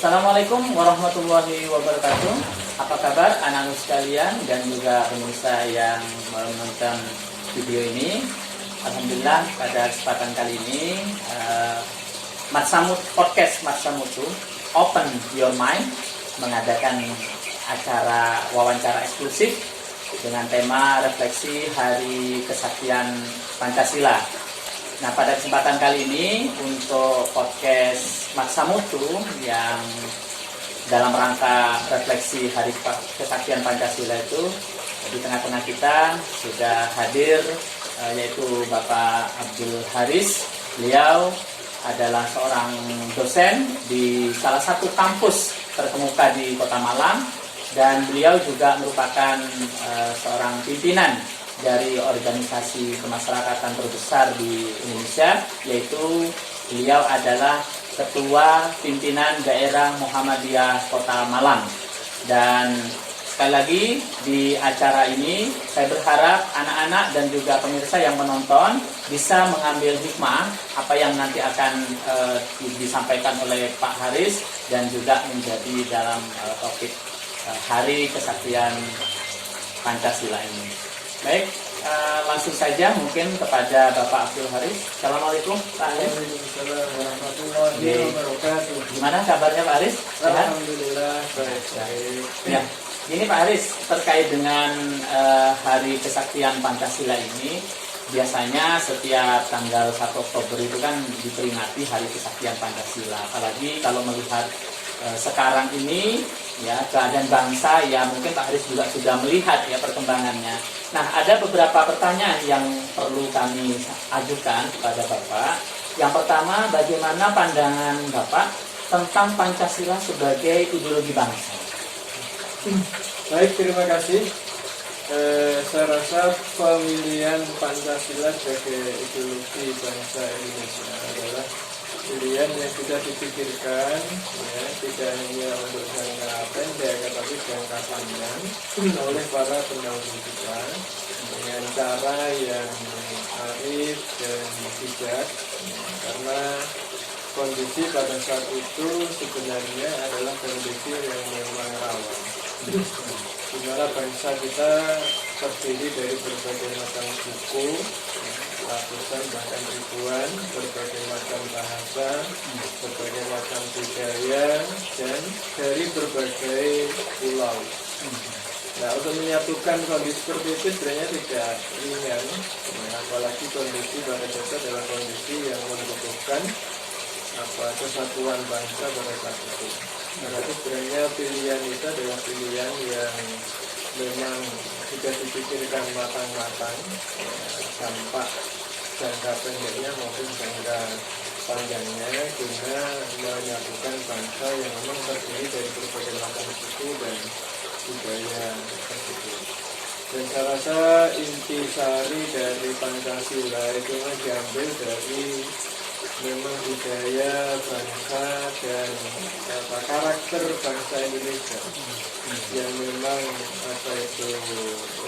Assalamualaikum warahmatullahi wabarakatuh. Apa kabar anak-anak sekalian dan juga pemirsa yang menonton video ini? Alhamdulillah pada kesempatan kali ini Matsamut Podcast Matsamutu Open Your Mind mengadakan acara wawancara eksklusif dengan tema refleksi Hari Kesaktian Pancasila. Nah, pada kesempatan kali ini untuk podcast Matsamutu yang dalam rangka refleksi Hari Kesaktian Pancasila itu di tengah-tengah kita sudah hadir yaitu Bapak Abdul Haris. Beliau adalah seorang dosen di salah satu kampus terkemuka di Kota Malang dan beliau juga merupakan seorang pimpinan dari organisasi kemasyarakatan terbesar di Indonesia, yaitu beliau adalah Ketua Pimpinan Daerah Muhammadiyah Kota Malang. Dan sekali lagi di acara ini saya berharap anak-anak dan juga pemirsa yang menonton bisa mengambil hikmah apa yang nanti akan disampaikan oleh Pak Haris dan juga menjadi dalam topik Hari Kesaktian Pancasila ini. Baik, langsung saja mungkin kepada Bapak Abdul Haris. Assalamualaikum Pak Haris. Waalaikumsalam warahmatullahi wabarakatuh. Gimana kabarnya Pak Haris? Alhamdulillah baik. Ya, ini Pak Haris terkait dengan Hari Kesaktian Pancasila ini. Biasanya setiap tanggal 1 Oktober itu kan diperingati Hari Kesaktian Pancasila. Apalagi kalau melihat sekarang ini ya keadaan bangsa, ya mungkin Pak Haris juga sudah melihat ya perkembangannya. Nah, ada beberapa pertanyaan yang perlu kami ajukan kepada Bapak. Yang pertama, bagaimana pandangan Bapak tentang Pancasila sebagai ideologi bangsa? Baik, terima kasih. Saya rasa pemilihan Pancasila sebagai ideologi bangsa Indonesia adalah pilihan yang sudah dipikirkan, ya, tidak hanya untuk jangka pendek tetapi jangka panjang oleh para pendahulu kita dengan cara yang arif dan bijak, karena kondisi pada saat itu sebenarnya adalah kondisi yang memang rawan, di mana bangsa kita terdiri dari berbagai macam suku, ratusan bahkan ribuan, berbagai macam bahasa, berbagai macam budaya, dan dari berbagai pulau. Nah, untuk menyatukan kondisi seperti itu sebenarnya tidak ringan, apalagi kondisi pada dasar adalah kondisi yang membutuhkan kesatuan bangsa pada saat itu. Nah, itu sebenarnya pilihan itu adalah pilihan yang memang sudah dipikirkan matang-matang, tanpa jangka pendeknya maupun jangka panjangnya, guna menyatukan bangsa yang memang terdiri dari berbagai macam suku dan budaya tersebut. Dan saya rasa intisari dari Pancasila itu diambil dari memang budaya bangsa dan karakter bangsa Indonesia yang memang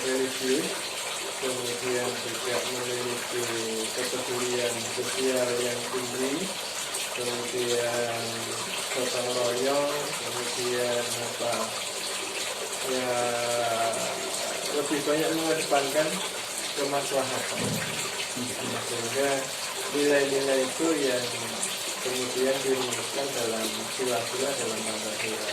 religius, kemudian juga memiliki kepedulian sosial yang tinggi, kemudian gotong royong, kemudian lebih banyak mengedepankan kemaslahatan, sehingga nilai-nilai itu yang kemudian dirumuskan dalam sila-sila dalam Pancasila.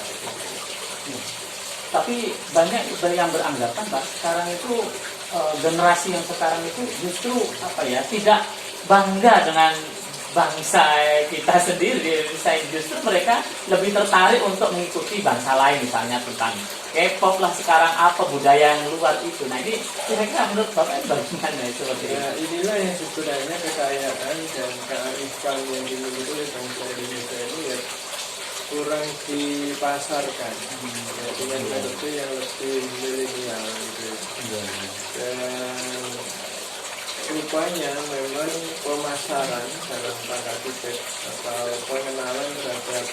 Tapi banyak yang beranggapan Pak, sekarang itu generasi yang sekarang itu justru tidak bangga dengan bangsa kita sendiri. Justru mereka lebih tertarik untuk mengikuti bangsa lain, misalnya tentang K-pop lah sekarang, apa budaya yang luar itu. Nah, ini kira-kira menurut Bapak bagaimana seperti ini? Nah, inilah yang sebenarnya kekayaan dan kearifan yang dimiliki oleh bangsa Indonesia ini ya kurang dipasarkan, dengan metode yang lebih milenial gitu. Dan rupanya memang pemasaran dalam tanda kutip atau pengenalan terhadap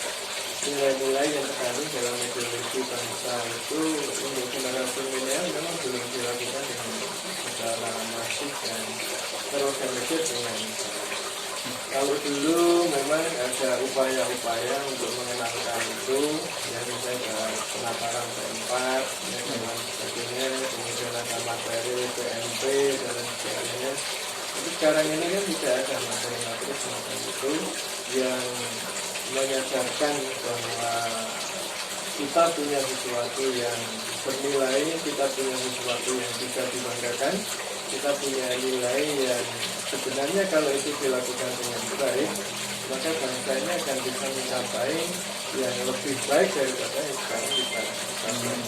nilai-nilai yang terkandung dalam ideologi bangsa itu untuk generasi milenial memang belum dilakukan dengan secara masif dan terorganisir dengan baik. Kalau dulu memang ada upaya-upaya untuk mengenalkan itu, yang misalnya penataran keempat, ya, dan sebagainya, kemudian ada materi PMP dan lain sebagainya. Tapi sekarang ini kan tidak ada materi-materi semacam itu yang menyadarkan bahwa kita punya sesuatu yang bernilai, kita punya sesuatu yang bisa dibanggakan, kita punya nilai yang sebenarnya kalau itu dilakukan dengan baik, maka bangsa ini akan bisa mencapai yang lebih baik daripada yang sekarang kita capai.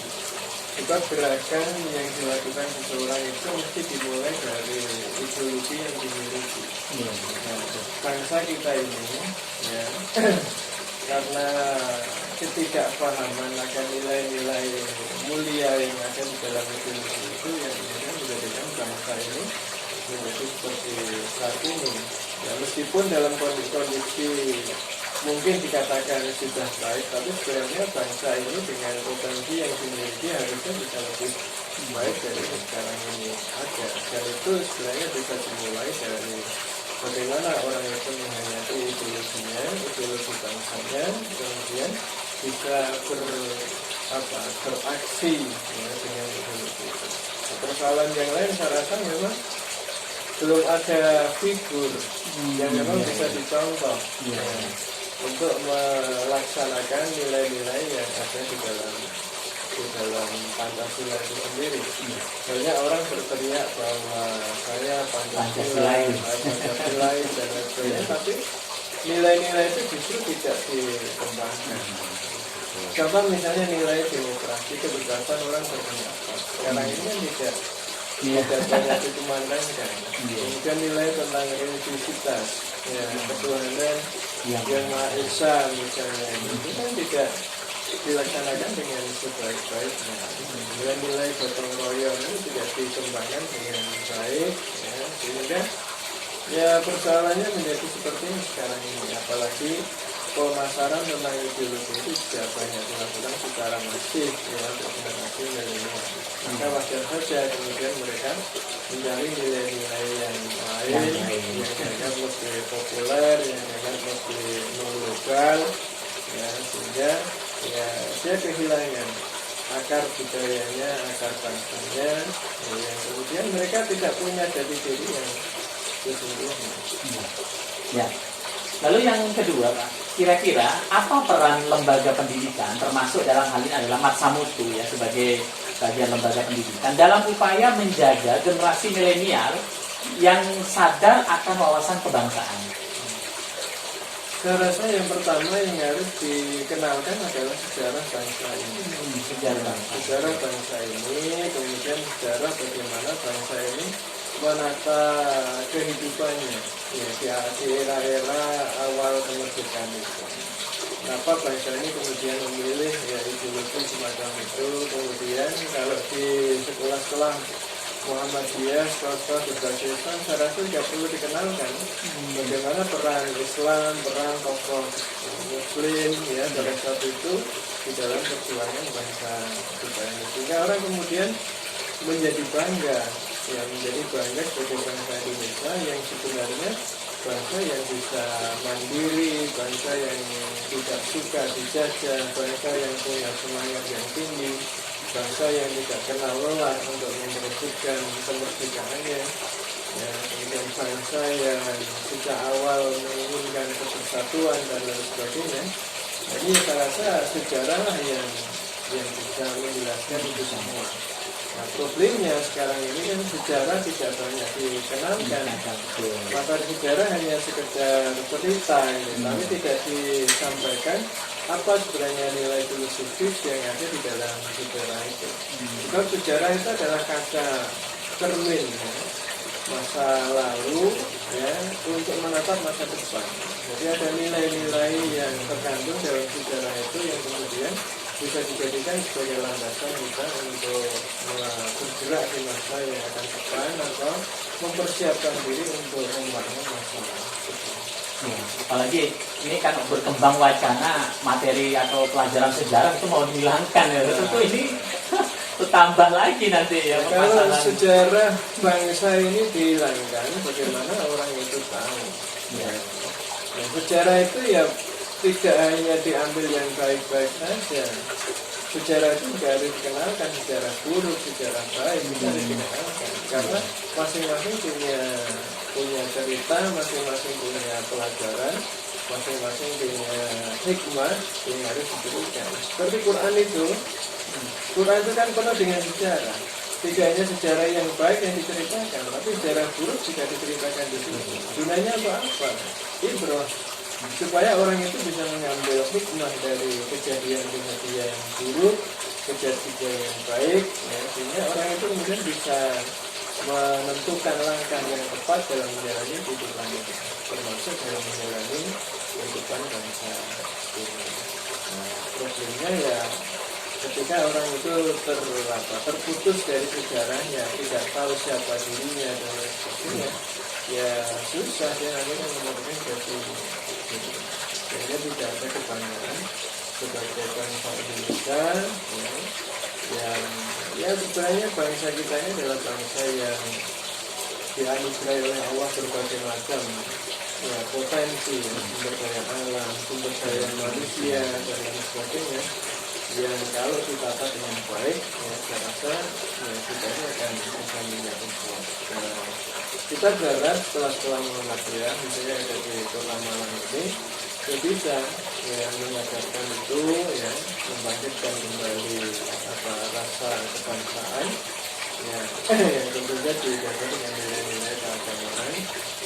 Sebab gerakan yang dilakukan seseorang itu mesti dimulai dari ideologi yang dimiliki. Nah, bangsa kita ini, ya, karena ketidakpahaman akan nilai-nilai mulia yang ada di dalam ideologi itu yang kemudian menjadikan bangsa ini menjadi seperti saat ini. Ya, meskipun dalam kondisi mungkin dikatakan sudah baik, tapi sebenarnya bangsa ini dengan potensi yang dimiliki harusnya bisa lebih baik dari sekarang ini ada. Dan itu sebenarnya bisa dimulai dari bagaimana orang itu menghayati ideologinya, ideologi bangsanya, kemudian bisa beraksi ya, dengan ideologi itu. Persoalan yang lain saya rasa memang belum ada figur yang memang bisa dicontoh ya, untuk melaksanakan nilai-nilai yang ada di dalam Pancasila itu sendiri. Banyak orang berteriak bahwa saya Pancasilais dan lain sebagainya, tapi nilai-nilai itu justru tidak dikembangkan. Contoh misalnya nilai demokrasi, kebebasan orang berpendapat. Sekarang ini kan tidak banyak dikumandangkan. Kemudian nilai tentang religiositas, ya, ketuhanan yang Maha Esa misalnya, itu kan tidak dilaksanakan dengan sebaik-baiknya. Nilai-nilai gotong royong itu tidak dikembangkan dengan baik, ya, sehingga ya persoalannya menjadi seperti ini sekarang ini. Apalagi pemasaran tentang ideologi itu sudah banyak dilakukan secara masif ya, untuk generasi milenial. Maka wajar saja kemudian mereka mencari nilai-nilai yang lain, yang dianggap lebih populer, yang dianggap lebih non-lokal, ya, sehingga ya dia kehilangan akar budayanya, akar bangsanya, ya, yang kemudian mereka tidak punya jati diri yang sesungguhnya. Ya. Lalu yang kedua, Pak, kira-kira apa peran lembaga pendidikan, termasuk dalam hal ini adalah Matsamutu ya sebagai bagian lembaga pendidikan dalam upaya menjaga generasi milenial yang sadar akan wawasan kebangsaan? Saya rasa yang pertama yang harus dikenalkan adalah sejarah bangsa ini. Sejarah bangsa ini, kemudian sejarah bagaimana bangsa ini menata kehidupannya ya, di era-era awal kemerdekaan itu. Kenapa bangsa ini kemudian memilih ya ideologi semacam itu? Kemudian kalau di sekolah-sekolah Muhammadiyah, sekolah-sekolah berbasis Islam, saya rasa tidak perlu dikenalkan bagaimana peran Islam, peran tokoh Muslim ya pada saat itu di dalam perjuangan bangsa kita ini. Sehingga orang kemudian menjadi bangga sebagai bangsa Indonesia yang sebenarnya bangsa yang bisa mandiri, bangsa yang tidak suka dijajah, bangsa yang punya semangat yang tinggi, bangsa yang tidak kenal lelah untuk merebutkan kemerdekaannya, ya, kemudian bangsa yang sejak awal menginginkan persatuan dan lain sebagainya. Nah, ini saya rasa sejarah yang bisa menjelaskan itu semua. Nah, problemnya sekarang ini kan sejarah tidak banyak dikenalkan. Materi sejarah hanya sekedar cerita, tapi tidak disampaikan apa sebenarnya nilai filosofis yang ada di dalam sejarah itu. Sebab sejarah itu adalah kaca cermin ya, masa lalu ya, untuk menatap masa depan. Jadi ada nilai-nilai yang terkandung dalam sejarah itu yang kemudian bisa dijadikan sebagai landasan kita untuk bergerak di masa yang akan depan atau mempersiapkan diri untuk membangun masa depan. Ya, apalagi ini kan berkembang wacana materi atau pelajaran sejarah itu mau dihilangkan ya. Tentu ini tambah lagi nanti ya Kalau permasalahan. sejarah bangsa ini dihilangkan, bagaimana orang itu tahu? Ya. Nah, sejarah itu ya tidak hanya diambil yang baik-baik saja. Sejarah itu juga harus dikenalkan, sejarah buruk, sejarah baik juga harus dikenalkan. Karena masing-masing punya cerita, masing-masing punya pelajaran, masing-masing punya hikmah yang harus diberikan. Seperti Quran itu kan penuh dengan sejarah. Tidak hanya sejarah yang baik yang diceritakan, tapi sejarah buruk juga diceritakan di situ. Gunanya untuk apa? Ibrah, supaya orang itu bisa mengambil hikmah dari kejadian-kejadian yang buruk, kejadian yang baik, ya, sehingga orang itu kemudian bisa menentukan langkah yang tepat dalam menjalani kehidupan itu, termasuk dalam menjalani kehidupan bangsa ini. Nah, problemnya ya ketika orang itu terputus dari sejarahnya, tidak tahu siapa dirinya dan lain sebagainya, ya susah dia akhirnya menemukan jati diri. Sehingga tidak ada kebanggaan sebagai bangsa Indonesia, yang ya sebenarnya bangsa kita ini adalah bangsa yang dianugerahi oleh Allah berbagai macam ya, potensi, sumber daya alam, sumber daya manusia dan lain sebagainya, yang kalau ditata dengan baik, ya saya rasa ya kita ini akan bisa menjadi kuat. Nah, kita berharap setelah Muhammadiyah, misalnya ada di Kota Malang ini, ya bisa ya menyadarkan itu, ya membangkitkan kembali rasa kebangsaan, ya yang tentunya didasari dengan nilai-nilai keagamaan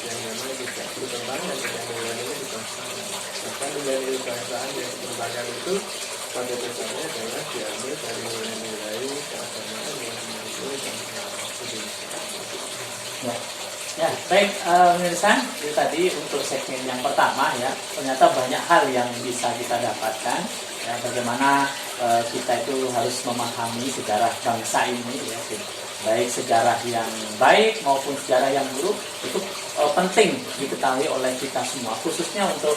yang memang tidak bertentangan dengan nilai-nilai kebangsaan. Bahkan nilai-nilai kebangsaan yang bertentangan itu pada dasarnya adalah diambil dari nilai-nilai keagamaan yang dimiliki bangsa Indonesia. Ya, baik pemirsa, itu tadi untuk segmen yang pertama ya, ternyata banyak hal yang bisa kita dapatkan ya, bagaimana kita itu harus memahami sejarah bangsa ini ya, baik sejarah yang baik maupun sejarah yang buruk itu penting diketahui oleh kita semua, khususnya untuk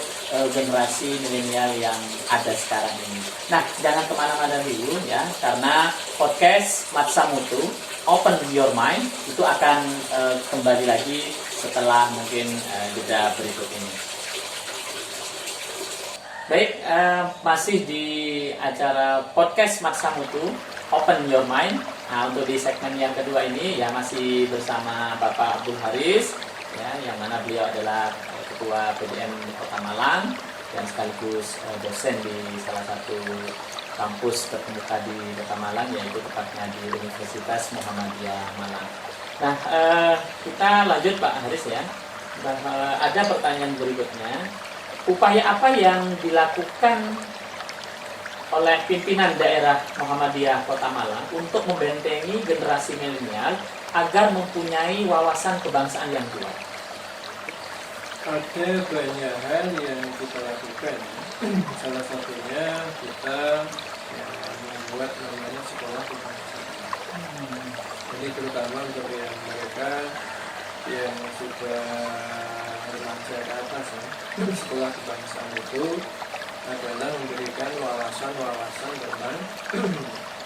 generasi milenial yang ada sekarang ini. Nah, jangan kemana-mana dulu ya, karena podcast Matsa Mutu Open Your Mind itu akan kembali lagi setelah mungkin jeda berikut ini. Baik, masih di acara podcast Matsa Mutu Open Your Mind. Nah, untuk di segmen yang kedua ini ya masih bersama Bapak Abdul Haris ya, yang mana beliau adalah Ketua PDM Kota Malang dan sekaligus dosen di salah satu kampus terkemuka di Kota Malang, yaitu tepatnya di Universitas Muhammadiyah Malang. Nah, kita lanjut Pak Haris ya. Ada pertanyaan berikutnya. Upaya apa yang dilakukan oleh pimpinan daerah Muhammadiyah Kota Malang untuk membentengi generasi milenial agar mempunyai wawasan kebangsaan yang kuat? Ada banyak hal yang kita lakukan. Salah satunya kita membuat namanya sekolah kebangsaan. Jadi terutama untuk yang mereka yang sudah remaja ke atas ya. Sekolah kebangsaan itu adalah memberikan wawasan-wawasan tentang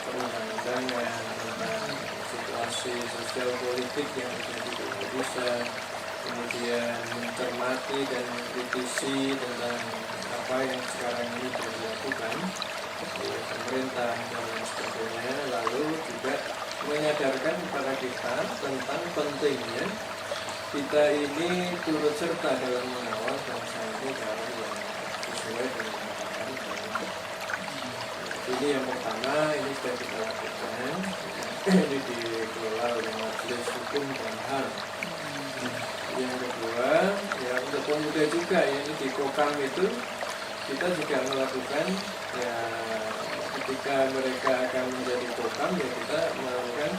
perundang-undangan, tentang situasi sosial politik yang terjadi di Indonesia, kemudian mencermati dan mengkritisi tentang apa yang sekarang ini dilakukan oleh pemerintah dan lain sebagainya. Lalu juga menyadarkan kepada kita tentang pentingnya kita ini turut serta dalam mengawal bangsa ini ke arah yang sesuai dengan ini. Yang pertama, ini sudah kita lakukan. Ini dikelola oleh Majelis Hukum dan HAM. Yang kedua, ya untuk pemuda juga ya, ini di Kokam itu kita juga melakukan ya, ketika mereka akan menjadi Kokam ya kita melakukan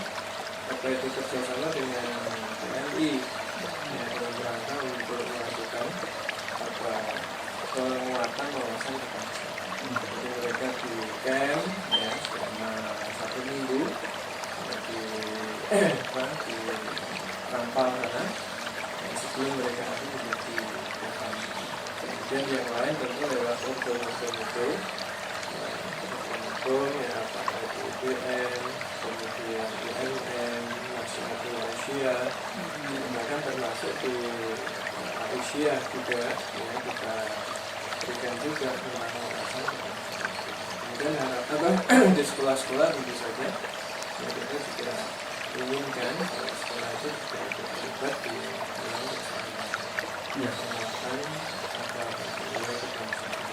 apa itu kerjasama dengan TNI ya, dalam rangka untuk melakukan penguatan wawasan kebangsaan. Jadi mereka di camp ya, selama 1 minggu di Rampal sana sebelum mereka nanti menjadi Kokam. Kemudian yang lain tentu lewat foto itu Telkom, ya apakah itu IBM, kemudian IMM, Masyarakat Asia, bahkan termasuk di Asia juga ya kita berikan juga memang wawasan. Kemudian harapan di sekolah-sekolah tentu saja ya kita juga inginkan kalau sekolah itu juga terlibat di dalam penguatan atau nilai kebangsaan.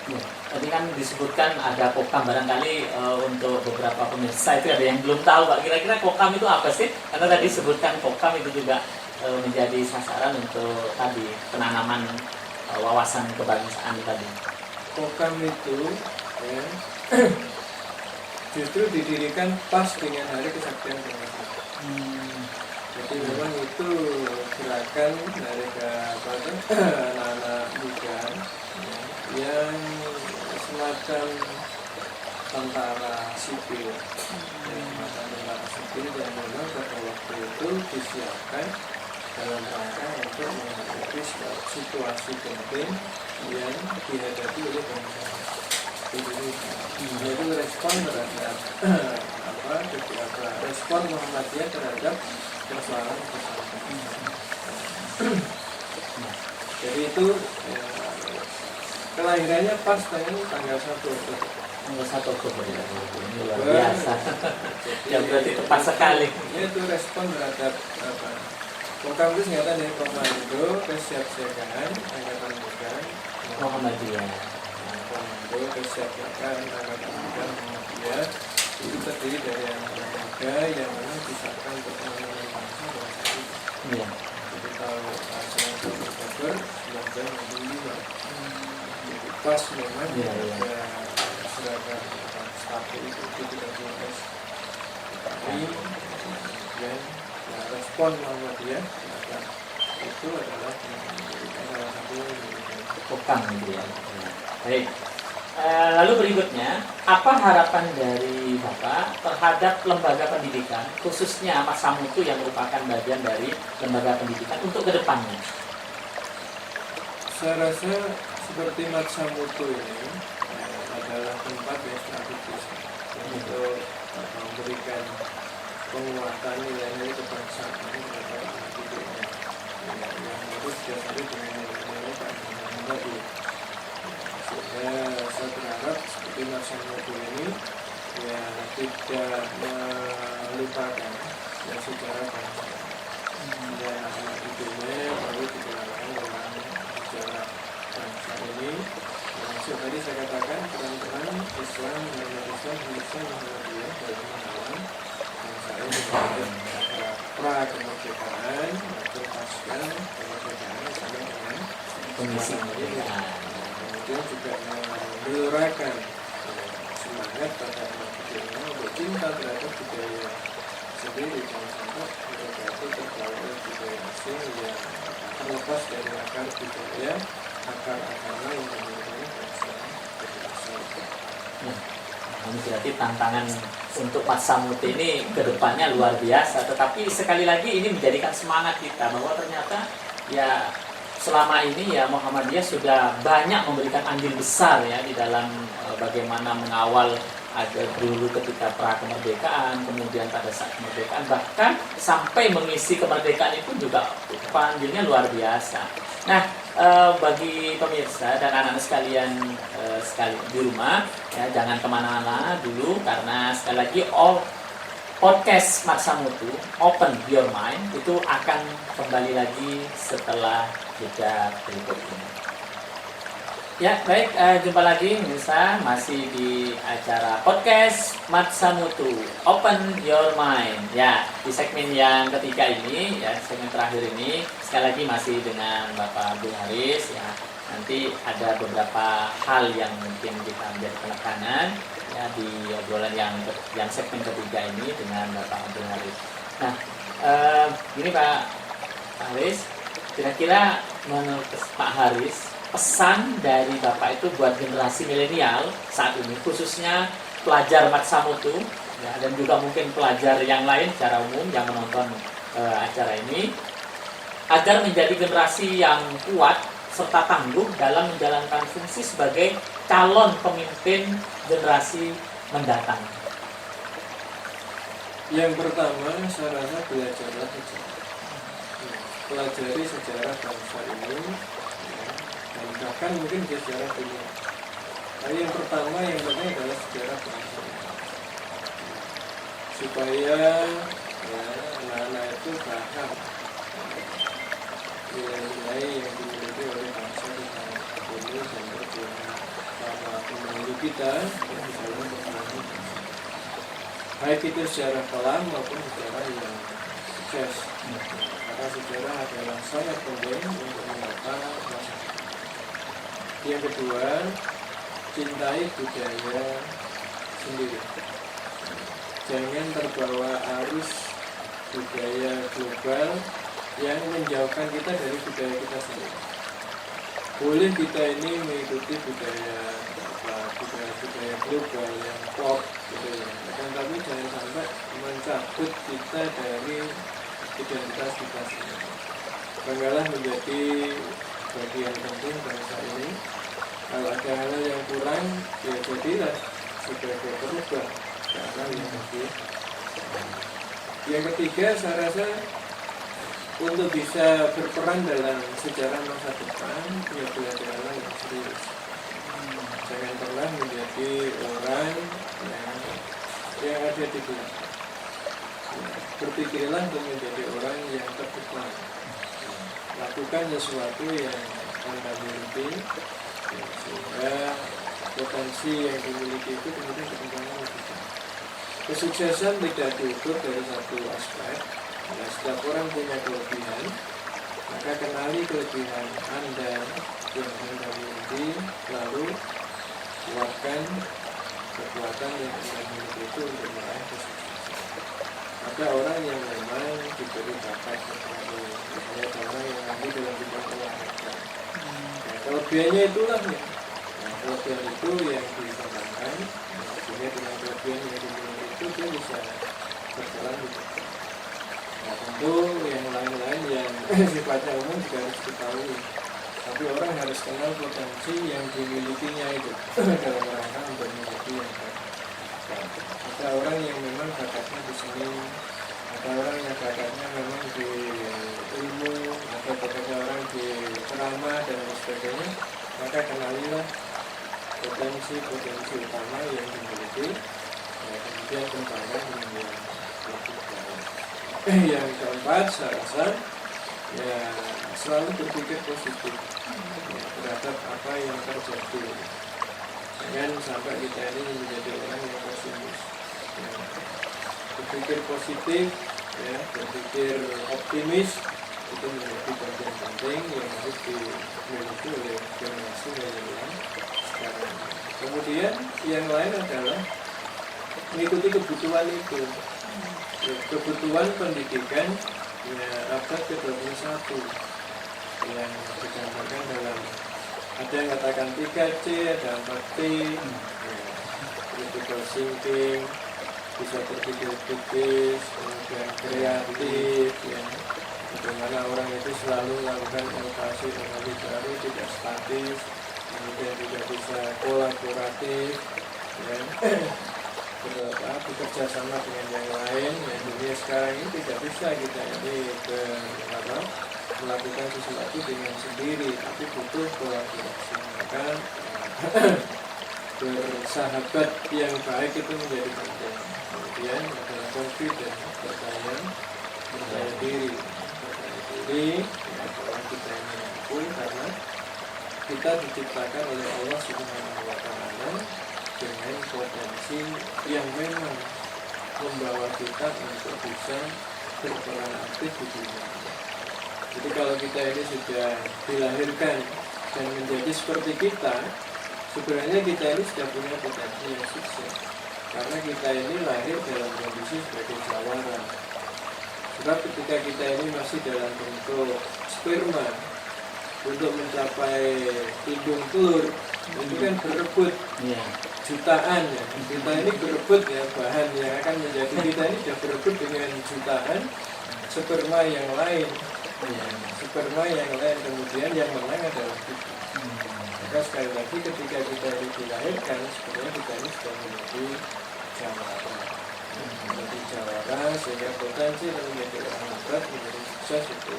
Ya, tadi kan disebutkan ada kokam, barangkali untuk beberapa pemirsa itu ada yang belum tahu Pak, kira-kira kokam itu apa sih? Karena tadi disebutkan kokam itu juga menjadi sasaran untuk tadi penanaman wawasan kebangsaan tadi. Kokam itu ya, justru didirikan pas dengan Hari Kesaktian Bangsa. Jadi memang itu gerakan dari anak-anak muda yang semacam tentara sipil, yang memang pada waktu itu disiapkan dalam rangka untuk menghadapi situasi penting yang dihadapi oleh bangsa Indonesia. Yaitu respon terhadap respon Muhammadiyah terhadap persoalan. Jadi itu kelahirannya pas tanggal 1 Oktober. Tanggal 1 Oktober ya, ini luar biasa. Ya berarti tepat sekali. Itu respon terhadap Kokam itu singkatan dari Komando Kesiapsiagaan Angkatan Muda Muhammadiyah. Komando Kesiapsiagaan Angkatan Muda Muhammadiyah itu terdiri dari anak-anak muda yang memang disahkan untuk menangani bangsa dan negara. Iya. Jadi kalau tanggal 1 Oktober 1965 jadi pas memang ada seragam status itu tidak jelas. Tapi kemudian respon Muhammadiyah itu adalah salah satu Kokam gitu ya. Baik. Lalu berikutnya, apa harapan dari Bapak terhadap lembaga pendidikan, khususnya Mas Samutu yang merupakan bagian dari lembaga pendidikan untuk kedepannya? Saya rasa seperti Matsamutu ini adalah tempat yang strategis untuk memberikan penguatan nilai-nilai kebangsaan kepada anak didiknya yang harus didasari dengan nilai-nilai keagamaan tadi. Sehingga saya berharap seperti Matsamutu ini ya tidak melupakan ya sejarah bangsa. Dan anak didiknya perlu dikenalkan dengan sejarah bangsa ini. Termasuk tadi saya katakan peran-peran Islam dan Islam Indonesia Muhammadiyah dalam melawan bangsa ini sebagai pra kemerdekaan atau pasca kemerdekaan sampai dengan Kondisi ini. Kemudian juga menggelorakan semangat pada anak didiknya untuk cinta terhadap budaya sendiri, jangan sampai mereka itu terbawa oleh budaya asing yang terlepas dari akar budaya, akar agama yang memiliki bangsa Indonesia. Ini berarti tantangan untuk Mas Samutu ini kedepannya luar biasa. Tetapi sekali lagi ini menjadikan semangat kita bahwa ternyata ya selama ini ya Muhammadiyah sudah banyak memberikan andil besar ya di dalam bagaimana mengawal ada dulu ketika pra kemerdekaan, kemudian pada saat kemerdekaan, bahkan sampai mengisi kemerdekaan itu juga andilnya luar biasa. Nah, bagi pemirsa dan anak-anak sekalian sekali di rumah, ya jangan kemana-mana dulu karena sekali lagi podcast Mas Samutu Open Your Mind itu akan kembali lagi setelah jeda berikut ini. Ya, baik, jumpa lagi pemirsa masih di acara podcast Mas Samutu Open Your Mind. Ya, di segmen yang ketiga ini, ya segmen terakhir ini sekali lagi masih dengan Bapak Abdul Haris. Ya, nanti ada beberapa hal yang mungkin kita menjadi penekanan ya di obrolan yang segmen ketiga ini dengan Bapak Abdul Haris. Nah, ini Pak Haris, kira-kira menurut Pak Haris pesan dari Bapak itu buat generasi milenial saat ini, khususnya pelajar Mas Samutu ya, dan juga mungkin pelajar yang lain secara umum yang menonton acara ini, agar menjadi generasi yang kuat serta tangguh dalam menjalankan fungsi sebagai calon pemimpin generasi mendatang? Yang pertama, saya rasa belajarlah sejarah. Pelajari sejarah bangsa ini, ya, dan bahkan mungkin sejarah dunia. Tapi yang pertama yang penting adalah sejarah bangsa ini. Supaya ya, anak-anak itu paham nilai-nilai yang dimiliki oleh bangsa kita ini dan perjuangan para pendahulu kita yang misalnya perjuangan baik itu sejarah kelam maupun sejarah yang sukses. Karena sejarah adalah sangat penting untuk menata masa depan. Yang kedua, cintai budaya sendiri. Jangan terbawa arus budaya global yang menjauhkan kita dari budaya kita sendiri. Boleh kita ini mengikuti budaya global yang pop gitu ya, tapi jangan sampai mencabut kita dari identitas kita sendiri. Banggalah menjadi bagian penting bangsa ini. Kalau ada hal yang kurang, ya jadilah sebagai perubah ke arah yang lebih. Yang ketiga, saya rasa untuk bisa berperan dalam sejarah masa depan, ya belajarlah yang serius. Jangan pernah menjadi orang yang ada di belakang. Berpikirlah untuk menjadi orang yang terdepan. Lakukan sesuatu yang Anda miliki, sehingga potensi yang dimiliki itu kemudian dikembangkan lebih besar. Kesuksesan tidak diukur dari satu aspek. Nah, setiap orang punya kelebihan, maka kenali kelebihan Anda yang Anda miliki, lalu kuatkan kekuatan yang Anda miliki itu untuk meraih kesuksesan. Ada orang yang memang diberi bakat tertentu, misalnya ada orang yang ahli dalam bidang olahraga. Nah, kelebihannya itulah ya. Nah, kelebihan itu yang dikembangkan, sehingga dengan kelebihan yang dimiliki itu dia bisa berjalan di depan. Nah, tentu yang lain-lain yang sifatnya umum juga harus diketahui. Tapi orang harus kenal potensi yang dimilikinya itu dalam rangka untuk menjadi yang baik. Ada orang yang memang bakatnya di seni, ada orang yang bakatnya memang di ilmu, ada orang di ceramah dan sebagainya. Maka kenalilah potensi-potensi utama yang dimiliki, ya, kemudian kembangkan dengan yang lebih baik. Yang keempat, saya rasa ya selalu berpikir positif ya, terhadap apa yang terjadi. Jangan sampai kita ini menjadi orang yang pesimis. Ya, berpikir positif, ya, berpikir optimis itu menjadi bagian penting yang harus dimiliki oleh generasi milenial sekarang. Kemudian yang lain adalah mengikuti kebutuhan itu. Ya, kebutuhan pendidikan ya, abad ke-21 yang digambarkan dalam ada yang katakan 3C, ada 4T, ya, critical thinking, bisa berpikir kritis, kemudian kreatif, ya, bagaimana orang itu selalu melakukan inovasi baru, tidak statis, kemudian juga bisa kolaboratif, ya, bekerja sama dengan yang lain. Ya, dunia sekarang ini tidak bisa kita ini melakukan sesuatu dengan sendiri, tapi butuh kolaborasi. Maka bersahabat yang baik itu menjadi penting. Kemudian adalah confidence, percaya diri ya, bahwa kita ini mampu karena kita diciptakan oleh Allah Subhanahu wa Ta'ala dengan potensi yang memang membawa kita untuk bisa berperan aktif di dunia. Jadi kalau kita ini sudah dilahirkan dan menjadi seperti kita, sebenarnya kita ini sudah punya potensi yang sukses. Karena kita ini lahir dalam kondisi sebagai jawara. Sebab ketika kita ini masih dalam bentuk sperma, untuk mencapai indung telur, itu kan berebut jutaan ya. Kita ini berebut ya, bahan yang akan menjadi kita ini sudah berebut dengan jutaan sperma yang lain. Sperma yang lain, kemudian yang menang adalah kita. Maka Maka sekali lagi ketika kita ini dilahirkan, sebenarnya kita ini sudah menjadi jawara, menjadi jawara, sehingga potensi menjadi orang hebat, menjadi sukses itu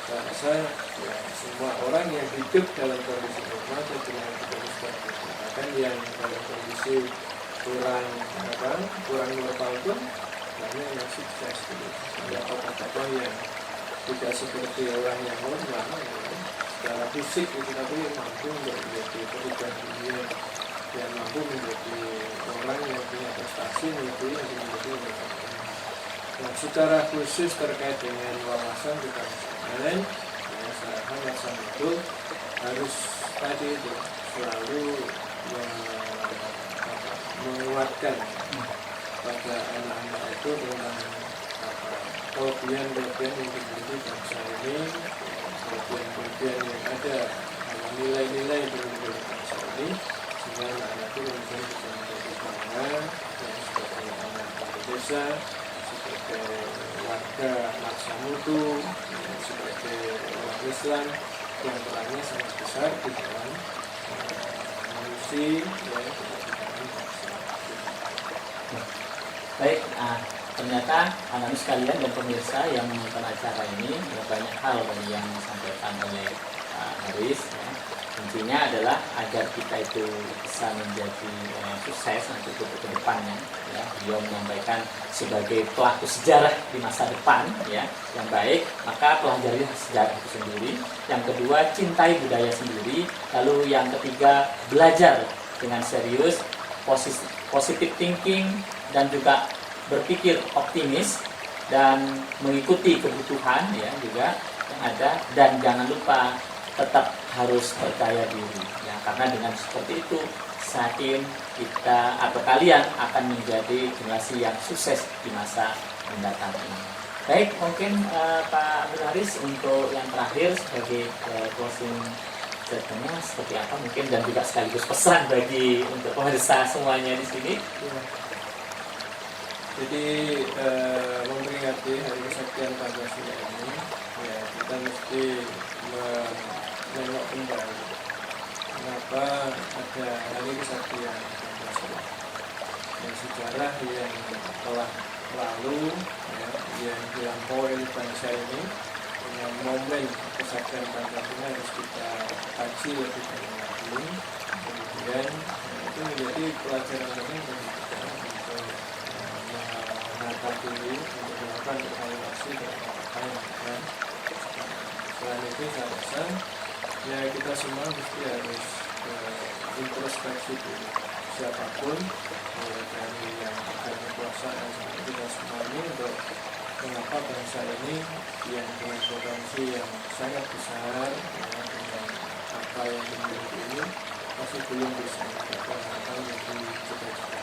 saya rasa ya, semua orang yang hidup dalam kondisi normal saya bilang kita seperti itu. Bahkan yang dalam kondisi kurang normal pun banyak yang sukses gitu. Ada tokoh-tokoh yang tidak seperti orang yang normal ya, secara fisik itu, tapi mampu untuk menjadi perubahan dunia, yang mampu menjadi orang yang punya prestasi, menjadi orang. Nah, secara khusus terkait dengan wawasan kita lain, ya, saya wawasan itu harus tadi itu selalu menguatkan pada anak-anak itu tentang kelebihan-kelebihan yang dimiliki bangsa ini, kelebihan-kelebihan yang ada dalam nilai-nilai yang dimiliki bangsa ini, sehingga anak-anak itu kemudian bisa menjadi bangga dan sebagai anak desa, sebagai warga maksa mutu, sebagai orang Islam yang perannya sangat besar di dalam manusia ya, Baik, ternyata anak-anak sekalian dan pemirsa yang menonton acara ini banyak hal yang disampaikan oleh Haris ya. Intinya adalah agar kita itu bisa menjadi sukses nanti ke depannya ya. Beliau menyampaikan sebagai pelaku sejarah di masa depan ya, yang baik, maka pelajari sejarah itu sendiri. Yang kedua, cintai budaya sendiri. Lalu yang ketiga, belajar dengan serius, positive thinking, dan juga berpikir optimis dan mengikuti kebutuhan ya juga yang ada, dan jangan lupa tetap harus percaya diri ya, karena dengan seperti itu saya yakin kita atau kalian akan menjadi generasi yang sukses di masa mendatang ini. Baik, mungkin Pak Abdul Haris untuk yang terakhir sebagai closing statement-nya seperti apa mungkin, dan juga sekaligus pesan bagi untuk pemirsa semuanya di sini. ya. Jadi memperingati Hari Kesaktian Pancasila ini, ya kita mesti menengok kembali kenapa ada Hari Kesaktian Pancasila. Dan sejarah yang telah lalu, ya, yang dilampaui bangsa ini dengan momen kesaktian Pancasila harus kita kaji lebih dalam lagi. Kemudian itu menjadi pelajaran penting bagi kita untuk mengatasi, untuk melakukan evaluasi terhadap apa yang ada. Selain itu saya rasa ya kita semua mesti harus introspeksi diri, siapapun dari yang ada kekuasaan sampai kita semua ini, untuk mengapa bangsa ini yang dengan potensi yang sangat besar ya, dengan apa yang dimiliki ini masih belum bisa mendapatkan apa yang dicita-cita.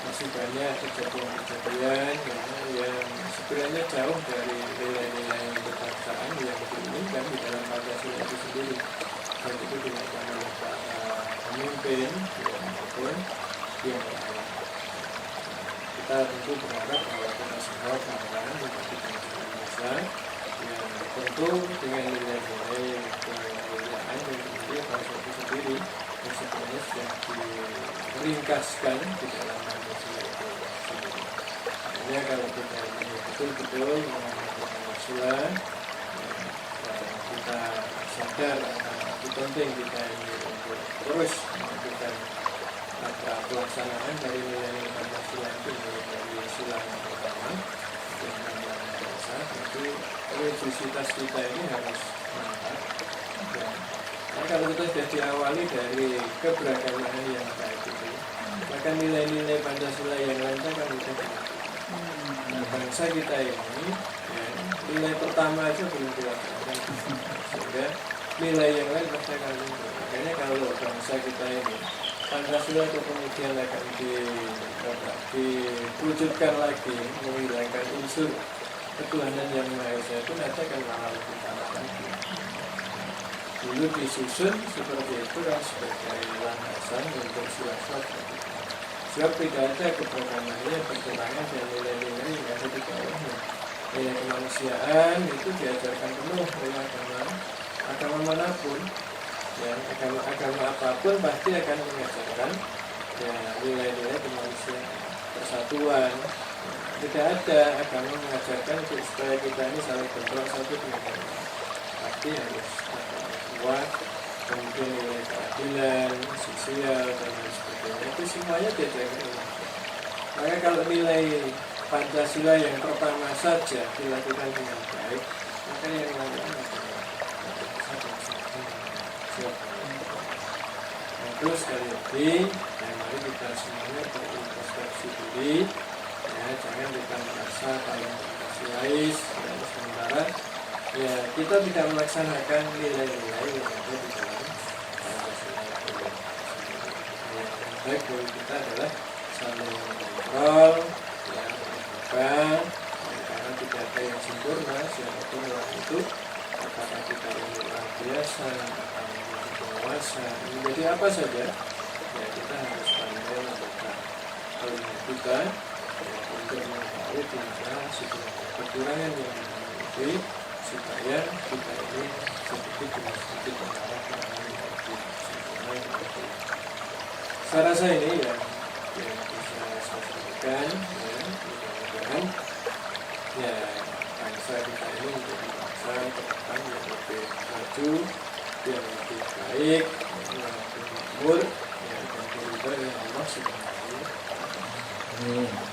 Masih banyak kejadian-kejadian yang sebenarnya jauh dari nilai-nilai kebangsaan yang diinginkan di dalam Pancasila itu sendiri. Dan itu dilakukan oleh para pemimpin maupun yang lain. Kita tentu berharap bahwa kita semua kawan menjadi bangsa Indonesia yang tentu dengan nilai-nilai kemuliaan yang dimiliki bangsa itu sendiri, yang sebenarnya sudah diringkaskan di dalam Pancasila itu sendiri. Hanya kalau kita ini betul-betul mengamati Pancasila, kita sadar itu penting kita ini untuk terus melakukan pelaksanaan dari nilai-nilai Pancasila itu, dari sila yang pertama dengan yang biasa. Jadi religiositas kita ini harus mantap. Nah, kalau kita sudah diawali dari keberagaman yang baik itu, maka nilai-nilai Pancasila yang lain akan kita dilatih. Nah, bangsa kita ini ya, nilai pertama aja belum dilaksanakan, sehingga nilai yang lain pasti akan muncul. Makanya kalau bangsa kita ini Pancasila itu kemudian akan diwujudkan lagi, menghilangkan unsur ketuhanan yang Maha Esa, itu nanti akan malah lebih parah lagi. Dulu disusun seperti itu kan sebagai landasan untuk sila-sila. Sebab tidak ada keberagamannya bertentangan dengan nilai-nilai yang ada di bawahnya. Nilai kemanusiaan itu diajarkan penuh oleh agama manapun. Ya, agama apapun pasti akan mengajarkan ya nilai-nilai kemanusiaan, persatuan. Tidak ada agama mengajarkan supaya kita ini saling bentrok satu dengan yang lain. Pasti harus ada kuat, kemudian nilai keadilan, sosial dan lain sebagainya. Itu semuanya diajarkan oleh agama. Maka kalau nilai Pancasila yang pertama saja dilakukan dengan baik, maka yang lain adalah terus sekali lagi, ya mari kita semuanya berintrospeksi diri, ya jangan kita merasa paling Pancasilais, ya, sementara ya kita tidak melaksanakan nilai-nilai yang ada di dalam Pancasila itu. Yang baik bagi kita adalah saling mengontrol, ya terbuka, ya, karena tidak ada yang sempurna, siapapun orang itu, apakah kita ini luar biasa, apakah menjadi penguasa, menjadi apa saja, ya kita harus pandai membuka telinga kita ya, untuk mengetahui di mana kekurangan yang kita miliki, supaya kita ini sedikit demi sedikit mengarah ke arah yang lebih sempurna dan lebih. Saya rasa ini yang bisa saya sampaikan, ya mudah-mudahan ya bangsa kita ini menjadi bangsa ke depan yang lebih maju, yang lebih baik, yang lebih makmur, yang berbeda dengan Allah Subhanahu wa Ta'ala.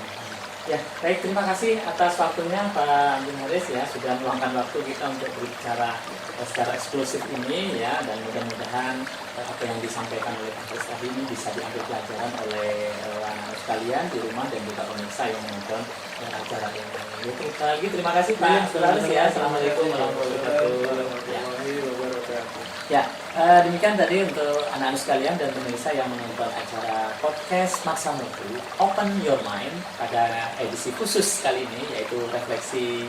Ya, baik, terima kasih atas waktunya Pak Bung Haris ya, sudah meluangkan waktu kita untuk berbicara secara eksklusif ini ya, dan mudah-mudahan apa yang disampaikan oleh Pak Haris tadi ini bisa diambil pelajaran oleh anak-anak sekalian di rumah dan juga pemirsa yang menonton acara ini. Sekali lagi terima kasih Pak Haris ya. Assalamualaikum warahmatullahi wabarakatuh. Ya, demikian tadi untuk anak-anak sekalian dan pemirsa yang menonton acara podcast Maksa Mutu Open Your Mind pada edisi khusus kali ini, yaitu refleksi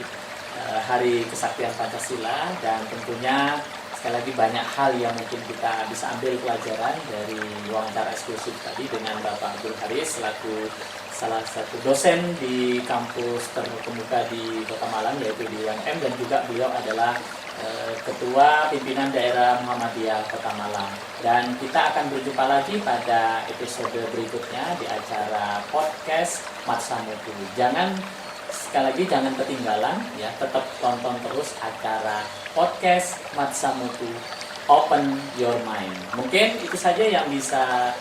Hari Kesaktian Pancasila, dan tentunya sekali lagi banyak hal yang mungkin kita bisa ambil pelajaran dari wawancara eksklusif tadi dengan Bapak Abdul Haris selaku salah satu dosen di kampus terkemuka di Kota Malang, yaitu di UMM, dan juga beliau adalah Ketua Pimpinan Daerah Muhammadiyah Kota Malang. Dan kita akan berjumpa lagi pada episode berikutnya di acara podcast Maksa Mutu. Sekali lagi jangan ketinggalan ya, tetap tonton terus acara podcast Maksa Mutu Open Your Mind. Mungkin itu saja yang bisa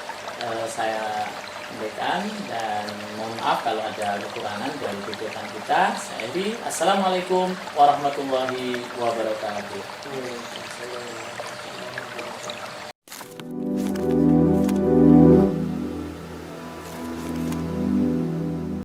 saya sampaikan, dan mohon maaf kalau ada kekurangan dari kegiatan kita. Saya Edi, assalamualaikum warahmatullahi wabarakatuh.